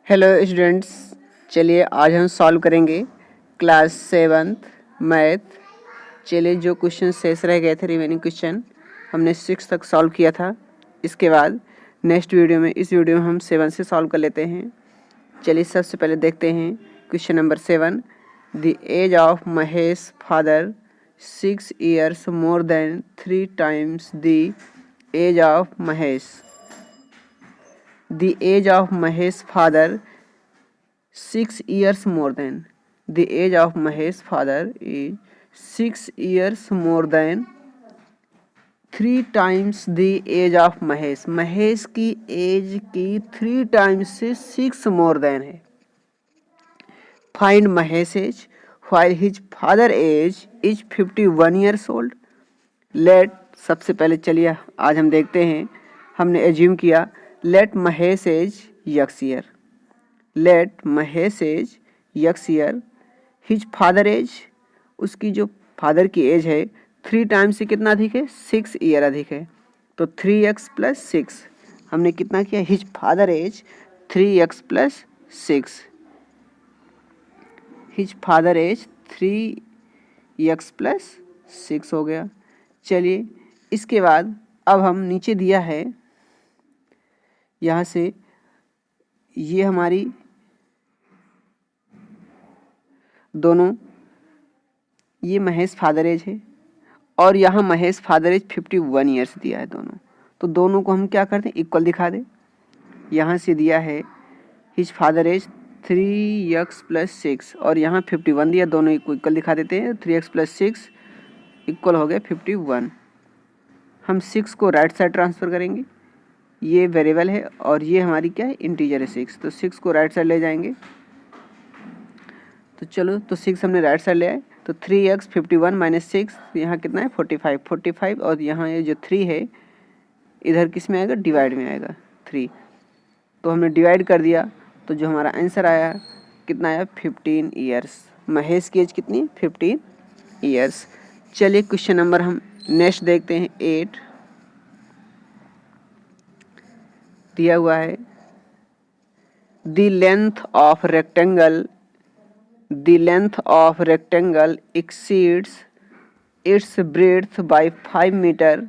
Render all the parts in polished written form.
Hello students, चलिए आज हम सॉल्व करेंगे क्लास 7th मैथ। चलिए जो क्वेश्चन शेष रह गए थे रिमेनिंग क्वेश्चन हमने 6 तक सॉल्व किया था। इसके बाद नेक्स्ट वीडियो में इस वीडियो में हम 7 से सॉल्व कर लेते हैं। चलिए सबसे पहले देखते हैं question number 7। The age of Mahesh father 6 years more than 3 times the age of Mahesh. The age of Mahesh father 6 years more than. The age of Mahesh father is 6 years more than 3 times the age of Mahesh. Mahesh की as की 3 times से 6 more than है। Find Mahesh age while his father age is 51 years old. Let सबसे पहले चलिए आज हम देखते हैं। हमने एज्यूम किया let Mahesh age x year. Let Mahesh age x year his father age, उसकी जो फादर की एज है 3 टाइम्स से कितना अधिक है, 6 ईयर अधिक है। तो 3x + 6 हमने कितना किया, his father age 3x + 6, his father age 3x + 6 हो गया। चलिए इसके बाद अब हम नीचे दिया है यहाँ से, ये हमारी दोनों, ये महेश फादर एज है और यहाँ महेश फादर एज 51 ईयर्स दिया है दोनों। तो दोनों को हम क्या करते हैं, इक्वल दिखा दें। यहाँ से दिया है हिज फादर एज 3x + 6 और यहाँ 51 दिया, दोनों इक्वल दिखा देते हैं। 3x + 6 इक्वल हो गया 51। हम 6 को राइट साइड ट्रांसफ़र करेंगे, ये वेरिएबल है और ये हमारी क्या है, इंटीजर है 6। तो 6 को राइट साइड ले जाएंगे। तो चलो, तो 6 हमने राइट साइड ले आए। तो 3x 51 - 6 यहाँ कितना है 45 और यहाँ ये जो 3 है इधर किस में आएगा, डिवाइड में आएगा 3। तो हमने डिवाइड कर दिया, तो जो हमारा आंसर आया कितना आया, 15 ईयर्स। महेश की एज कितनी, 15 ईयर्स। चलिए क्वेश्चन नंबर हम नेक्स्ट देखते हैं 8। दिया हुआ है the length of rectangle exceeds its breadth by 5 metre.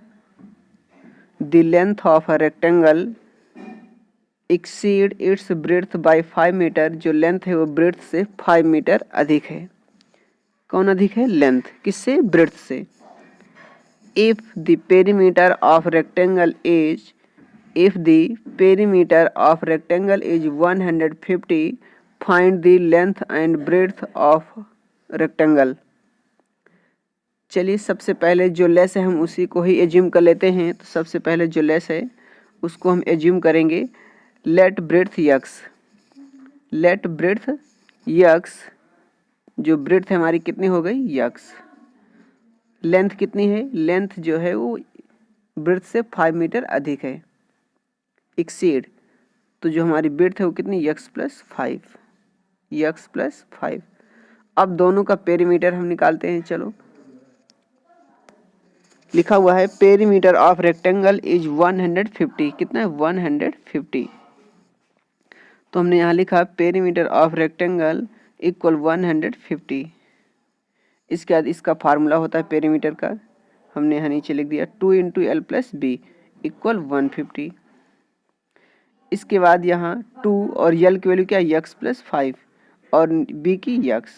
The length of a rectangle exceed its breadth by 5 metre. जो लेंथ है वो ब्रेड्थ से 5 मीटर अधिक है। कौन अधिक है, लेंथ किससे, ब्रेड्थ से। If the perimeter of rectangle is If the perimeter of rectangle is 150, find the length and breadth of rectangle. चलिए सबसे पहले जो लेस है हम उसी को ही एज्यूम कर लेते हैं। तो सबसे पहले जो लेस है उसको हम एज्यूम करेंगे। Let breadth x, let breadth x, जो ब्रेड्थ हमारी कितनी हो गई, यक्स। लेंथ कितनी है, लेंथ जो है वो ब्रेड्थ से 5 मीटर अधिक है। एक्सीड, तो जो हमारी ब्रेड्थ है वो कितनी, x + 5, x + 5। अब दोनों का पेरीमीटर हम निकालते हैं। चलो, लिखा हुआ है पेरीमीटर ऑफ रेक्टेंगल इज 150, कितना है 150। तो हमने यहाँ लिखा पेरीमीटर ऑफ रेक्टेंगल इक्वल 150। इसके बाद इसका फार्मूला होता है पेरीमीटर का, हमने यहाँ नीचे लिख दिया 2 × L + B इक्वल 150। इसके बाद यहाँ 2 और L की वैल्यू क्या, x + 5 और B की x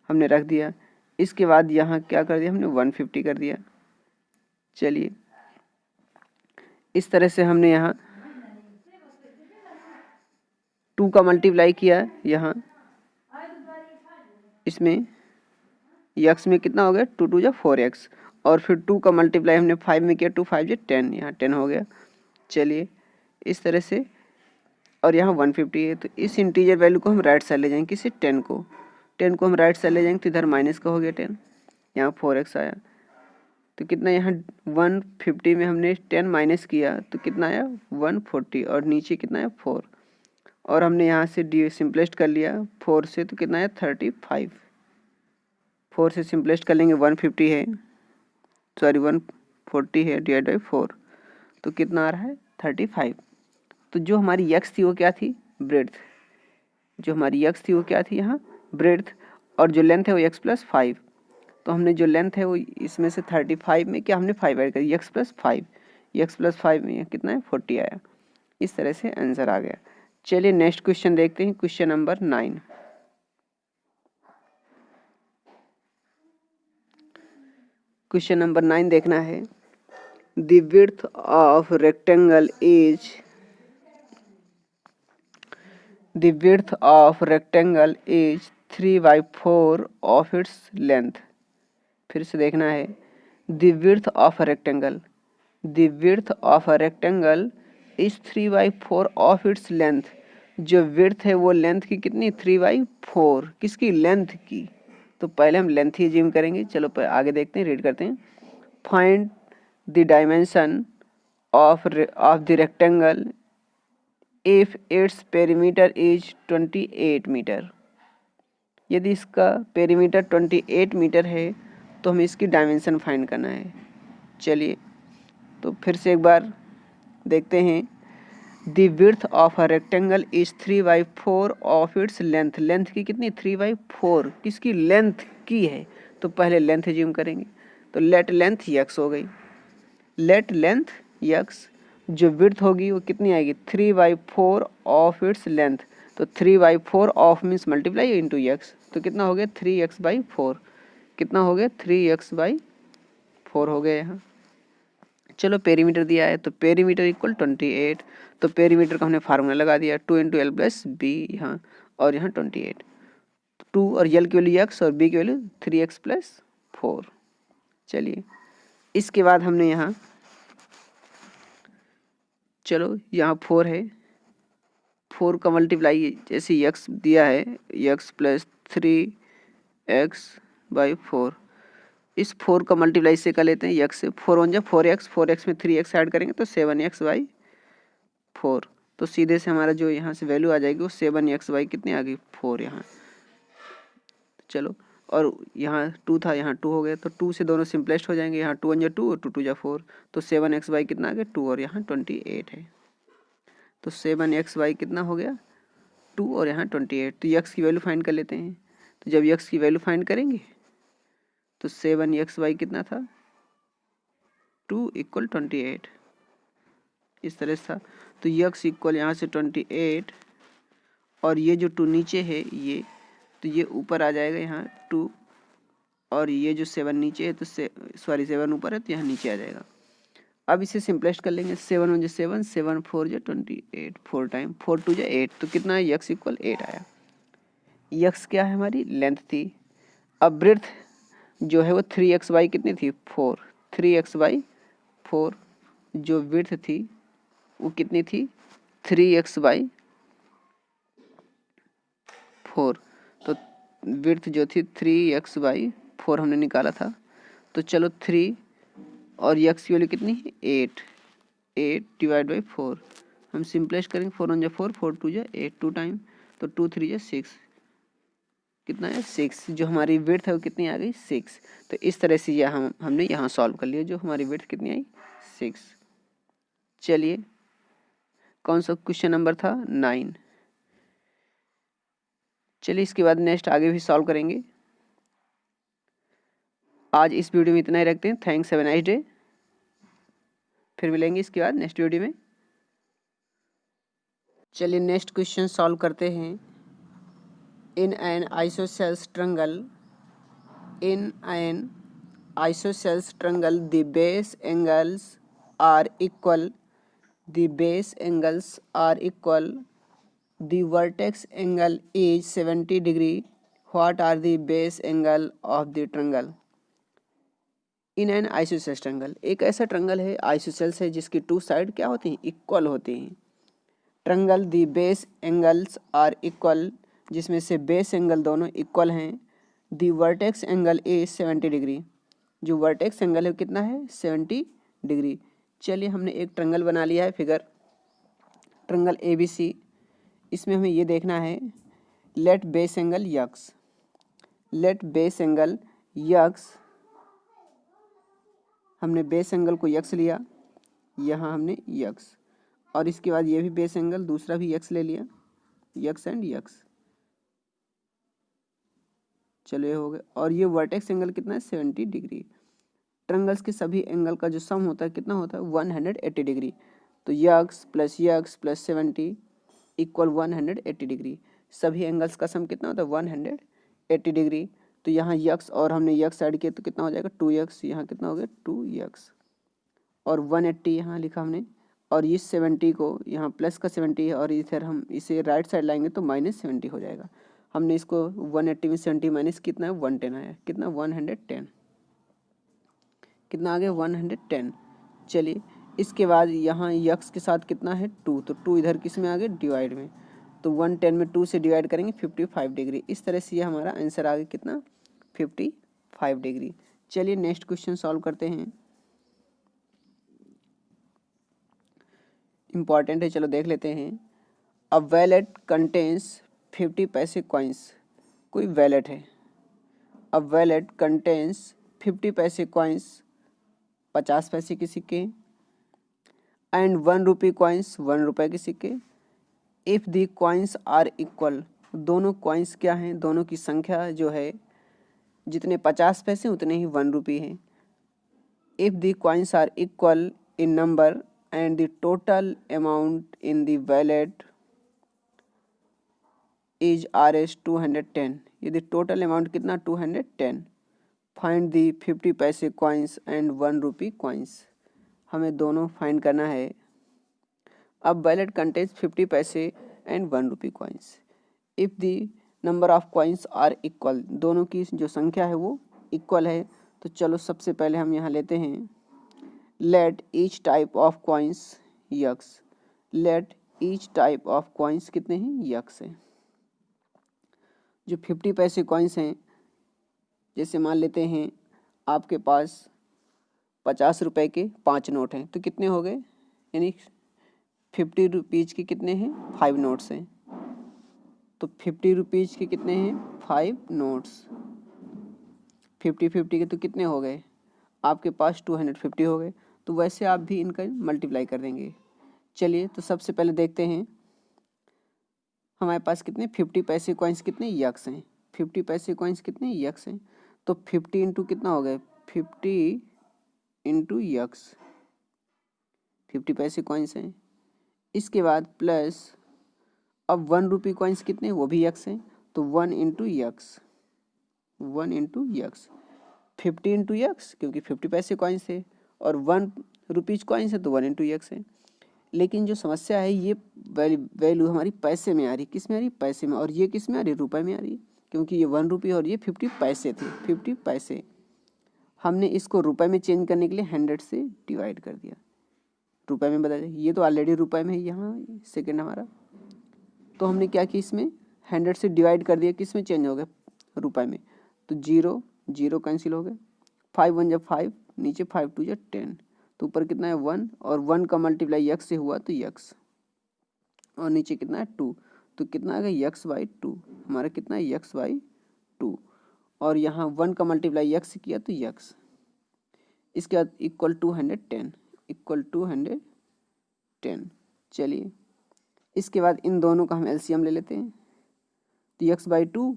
हमने रख दिया। इसके बाद यहाँ क्या कर दिया, हमने 150 कर दिया। चलिए इस तरह से हमने यहाँ 2 का मल्टीप्लाई किया, यहाँ इसमें x में कितना हो गया, 2 × 2 = 4x और फिर 2 का मल्टीप्लाई हमने 5 में किया, 2 × 5 = 10, यहाँ 10 हो गया। चलिए इस तरह से, और यहाँ 150 है। तो इस इंटीजर वैल्यू को हम राइट साइड ले जाएंगे, किसी 10 को हम राइट साइड ले जाएंगे तो इधर माइनस का हो गया 10, यहाँ 4x आया। तो कितना, यहाँ 150 में हमने 10 माइनस किया तो कितना आया 140 और नीचे कितना है 4 और हमने यहाँ से डी सिंपलेस्ट कर लिया 4 से, तो कितना है 35। 4 से सिंपलेस्ट कर लेंगे 150 है, सॉरी 140 है डिवाइड बाई 4, तो कितना आ रहा है 35। तो जो हमारी x थी वो क्या थी, ब्रेड्थ। जो हमारी यक्स थी वो क्या थी यहाँ ब्रेड्थ, और जो लेंथ है वो यक्स प्लस 5। तो हमने जो लेंथ है वो इसमें से 35 में क्या हमने 5 ऐड करी, यक्स प्लस 5, यक्स प्लस 5 में कितना है 40 आया। इस तरह से आंसर आ गया। चलिए नेक्स्ट क्वेश्चन देखते हैं, क्वेश्चन नंबर 9। क्वेश्चन नंबर 9 देखना है। The width of rectangle is The width of rectangle is 3/4 of its length। फिर से देखना है। The width of a rectangle, the width of a rectangle is 3/4 of its length। जो width है वो length की कितनी 3/4, किसकी लेंथ की। तो पहले हम लेंथ ही जिम करेंगे। चलो आगे देखते हैं, रीड करते हैं। Find the dimension of the rectangle if its perimeter is 28 metre. यदि इसका पेरीमीटर 28 मीटर है तो हमें इसकी डायमेंशन फाइंड करना है। चलिए तो फिर से एक बार देखते हैं। The width of a rectangle is 3/4 of its length. Length की कितनी 3/4, किसकी लेंथ की है। तो पहले लेंथ ज्यूम करेंगे। तो लेट लेंथ यक्स हो गई, लेट लेंथ यक्स। जो विड्थ होगी वो कितनी आएगी 3/4 ऑफ इट्स लेंथ। तो 3/4 of means multiply into x. तो कितना हो गया 3x/4, कितना हो गया 3x/4 हो गया यहाँ। चलो पेरीमीटर दिया है तो पेरीमीटर इक्वल 28। तो पेरीमीटर का हमने फार्मूला लगा दिया 2 × L + B यहाँ, और यहाँ 28। 2 और L की वैल्यू x और B की वैल्यू 3x+4। चलिए इसके बाद हमने यहाँ, चलो यहाँ 4 है, 4 का मल्टीप्लाई जैसे यक्स दिया है यक्स प्लस 3x/4, इस 4 का मल्टीप्लाई से कर लेते हैं यक्स से। 4 1 जा 4x, 4x में 3x ऐड करेंगे तो 7x/4। तो सीधे से हमारा जो यहाँ से वैल्यू आ जाएगी वो 7x/ कितनी आ गई 4 यहाँ। चलो और यहाँ 2 था, यहाँ 2 हो गया तो 2 से दोनों सिंपलेस्ट हो जाएंगे। यहाँ 2 1 जा 2 और 2 2 जा 4। तो 7x/ कितना आ गया 2 और यहाँ 28 है। तो 7x/ कितना हो गया 2 और यहाँ 28। तो यक्स की वैल्यू फाइंड कर लेते हैं। तो जब यक्स की वैल्यू फाइंड करेंगे तो 7x/ कितना था 2 = 28, इस तरह से था। तो यक्स इक्वल यहाँ से 28 और ये जो 2 नीचे है ये, तो ये ऊपर आ जाएगा यहाँ 2, और ये जो 7 नीचे है तो 7 ऊपर है तो यहाँ नीचे आ जाएगा। अब इसे सिंपलेस्ट कर लेंगे। 7 1 जा 7, 7 4 जा 28, 4 टाइम 4 2 जा 8। तो कितना है यक्स इक्वल 8 आया। यक्स क्या है हमारी लेंथ थी। अब ब्रेड्थ जो है वो 3x/, कितनी थी 4, 3x/4। जो विड्थ थी वो कितनी थी 3x/4। तो विड्थ जो थी 3x/4 हमने निकाला था। तो चलो 3 और यक्स की वैल्यू कितनी है 8, 8/4 हम सिंपलेस्ट करेंगे। 4 1 जा 4, 4 2 जा 8, 2 टाइम तो 2 3 जा 6, कितना है 6। जो हमारी विड्थ है वो कितनी आ गई 6। तो इस तरह से यह हमने यहाँ सॉल्व कर लिया। जो हमारी विड्थ कितनी आई 6। चलिए कौन सा क्वेश्चन नंबर था 9। चलिए इसके बाद नेक्स्ट आगे भी सॉल्व करेंगे। आज इस वीडियो में इतना ही रखते हैं। Thanks, have a nice day. फिर मिलेंगे इसके बाद नेक्स्ट वीडियो में। चलिए नेक्स्ट क्वेश्चन सॉल्व करते हैं। In an isosceles triangle, in an isosceles triangle the base angles are equal, the base angles are equal, the vertex angle is 70 degree, what are the base angle of the triangle? In an isosceles triangle, एक ऐसा triangle है isosceles है जिसकी 2 side क्या होती हैं equal होती हैं। Triangle the base angles are equal, जिसमें से बेस एंगल दोनों इक्वल हैं। The vertex angle is 70 degree, जो वर्टेक्स एंगल है कितना है 70 डिग्री। चलिए हमने एक ट्रायंगल बना लिया है फिगर ट्रायंगल ABC। इसमें हमें ये देखना है let base angle x, let base angle x, हमने बेस एंगल को यक्स लिया, यहाँ हमने यक्स, और इसके बाद ये भी बेस एंगल दूसरा भी यक्स ले लिया, यक्स एंड यक्स। चलो ये हो गया। और ये वर्टेक्स एंगल कितना है 70 डिग्री। ट्रायंगल्स के सभी एंगल का जो सम होता है कितना होता है 180 डिग्री। तो यक्स प्लस 70 इक्वल 180 डिग्री। सभी एंगल्स का सम कितना होता है 180 डिग्री। तो यहाँ यक्स और हमने यक्स ऐड किया तो कितना हो जाएगा 2x, यहाँ कितना हो गया 2x, और 180 यहाँ लिखा हमने। और इस 70 को यहाँ प्लस का 70 है और इधर हम इसे राइट साइड लाएंगे तो -70 हो जाएगा। हमने इसको 180 में 70 माइनस कितना है 110 आया, कितना 110, कितना आ गया 110। चलिए इसके बाद यहाँ यक्स के साथ कितना है 2, तो 2 इधर किस में आ गया डिवाइड में, तो 110 में 2 से डिवाइड करेंगे 55 डिग्री। इस तरह से ये हमारा आंसर आ गया कितना 55 डिग्री। चलिए नेक्स्ट क्वेश्चन सॉल्व करते हैं, इम्पॉर्टेंट है, चलो देख लेते हैं। अ वैलेट कंटेन्स 50 पैसे कॉइन्स। कोई वैलेट है, अ वैलेट कंटेन्स 50 पैसे कॉइन्स, 50 पैसे के सिक्के, एंड 1 रुपी कॉइन्स, 1 रुपये के सिक्के। If the coins are equal, दोनों कॉइन्स क्या हैं, दोनों की संख्या जो है जितने 50 पैसे उतने ही 1 रुपी हैं। If the coins are equal in number and the total amount in the wallet is Rs 210, यदि टोटल अमाउंट कितना 210, फाइंड दी 50 पैसे कॉइन्स एंड 1 रुपी कॉइन्स। हमें दोनों फाइंड करना है। अब वैलेट कंटेन्स 50 पैसे and 1 rupee coins. If the number of coins are equal, दोनों की जो संख्या है वो इक्वल है, तो चलो सबसे पहले हम यहाँ लेते हैं let each type of coins x, let each type of coins कितने हैं x है। जो 50 पैसे कॉइन्स हैं, जैसे मान लेते हैं आपके पास 50 रुपए के 5 नोट हैं, तो कितने हो गए, यानी 50 रुपीज़ के कितने हैं 5 नोट्स हैं, तो 50 रुपीज़ के कितने हैं 5 नोट्स, 50-50 के तो कितने हो गए आपके पास 250 हो गए। तो वैसे आप भी इनका मल्टीप्लाई कर देंगे। चलिए तो सबसे पहले देखते हैं हमारे पास कितने 50 पैसे कॉइन्स कितने यक्स हैं, 50 पैसे कॉइन्स कितने यक्स हैं, तो 50 इंटू कितना हो गया 50 इंटू यक्स, 50 पैसे कॉइन्स हैं। इसके बाद प्लस अब 1 रुपी कॉइन्स कितने वो भी यक्स हैं, तो 1 into x, 1 into x, 50 into x क्योंकि 50 पैसे कॉइन्स थे, और 1 रुपीज़ कॉइन्स है तो 1 इंटू यक्स है। लेकिन जो समस्या है ये वैल्यू हमारी पैसे में आ रही, किस में आ रही पैसे में, और ये किस में आ रही रुपए में आ रही, क्योंकि ये 1 रुपये और ये 50 पैसे थे, 50 पैसे। हमने इसको रुपए में चेंज करने के लिए 100 से डिवाइड कर दिया, रुपए में बदल, ये तो ऑलरेडी रुपए में है यहाँ सेकेंड हमारा, तो हमने क्या किया इसमें 100 से डिवाइड कर दिया, किस में चेंज हो गया रुपए में, तो 0 0 कैंसिल हो गए, 5 1 जब 5, नीचे 5 2 जब 10, तो ऊपर कितना है 1, और 1 का मल्टीप्लाई यक्स से हुआ तो यक्स, और नीचे कितना है 2, तो कितना आ गया यक्स बाई 2, हमारा कितना है यक्स बाई 2, और यहाँ 1 का मल्टीप्लाई यक्स से किया तो यक्स। इसके बाद इक्वल 210, इक्वल 210। चलिए इसके बाद इन दोनों का हम एलसीएम ले लेते हैं, तो यक्स बाई 2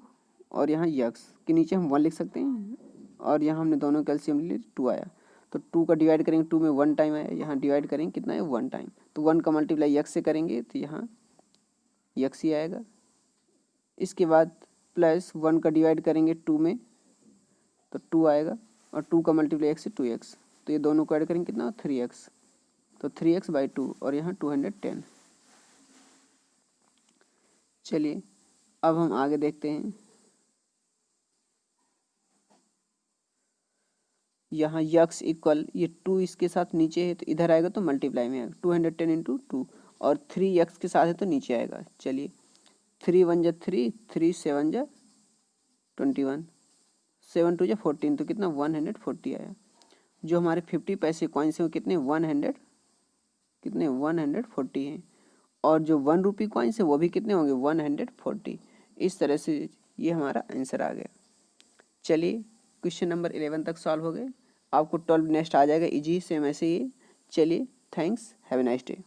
और यहाँ यक्स के नीचे हम 1 लिख सकते हैं, और यहाँ हमने दोनों का एलसीएम ले लिया 2 आया, तो 2 का डिवाइड करेंगे 2 में 1 टाइम आया, यहाँ डिवाइड करेंगे कितना है 1 टाइम, तो 1 का मल्टीप्लाई यक्स से करेंगे तो यहाँ यक्स ही आएगा। इसके बाद प्लस 1 का डिवाइड करेंगे 2 में तो 2 आएगा, और 2 का मल्टीप्लाई एक्स से 2x, तो ये दोनों को ऐड करेंगे कितना 3x, तो 3x बाई 2 और यहाँ 210। चलिए अब हम आगे देखते हैं, यहाँ यक्स इक्वल ये 2 इसके साथ नीचे है तो इधर आएगा तो मल्टीप्लाई में आएगा, 210 इंटू 2, और 3x के साथ है तो नीचे आएगा। चलिए 3 1 जा 3, 3 7 जा 21, 7 2 जा 14, तो कितना 140 आया। जो हमारे 50 पैसे कॉइन्स हैं वो कितने 140 हैं, और जो 1 रुपी कॉइन्स है वो भी कितने होंगे 140। इस तरह से ये हमारा आंसर आ गया। चलिए क्वेश्चन नंबर 11 तक सॉल्व हो गए, आपको 12 नेक्स्ट आ जाएगा इजी सेम ऐसे ही। चलिए thanks, have a nice day.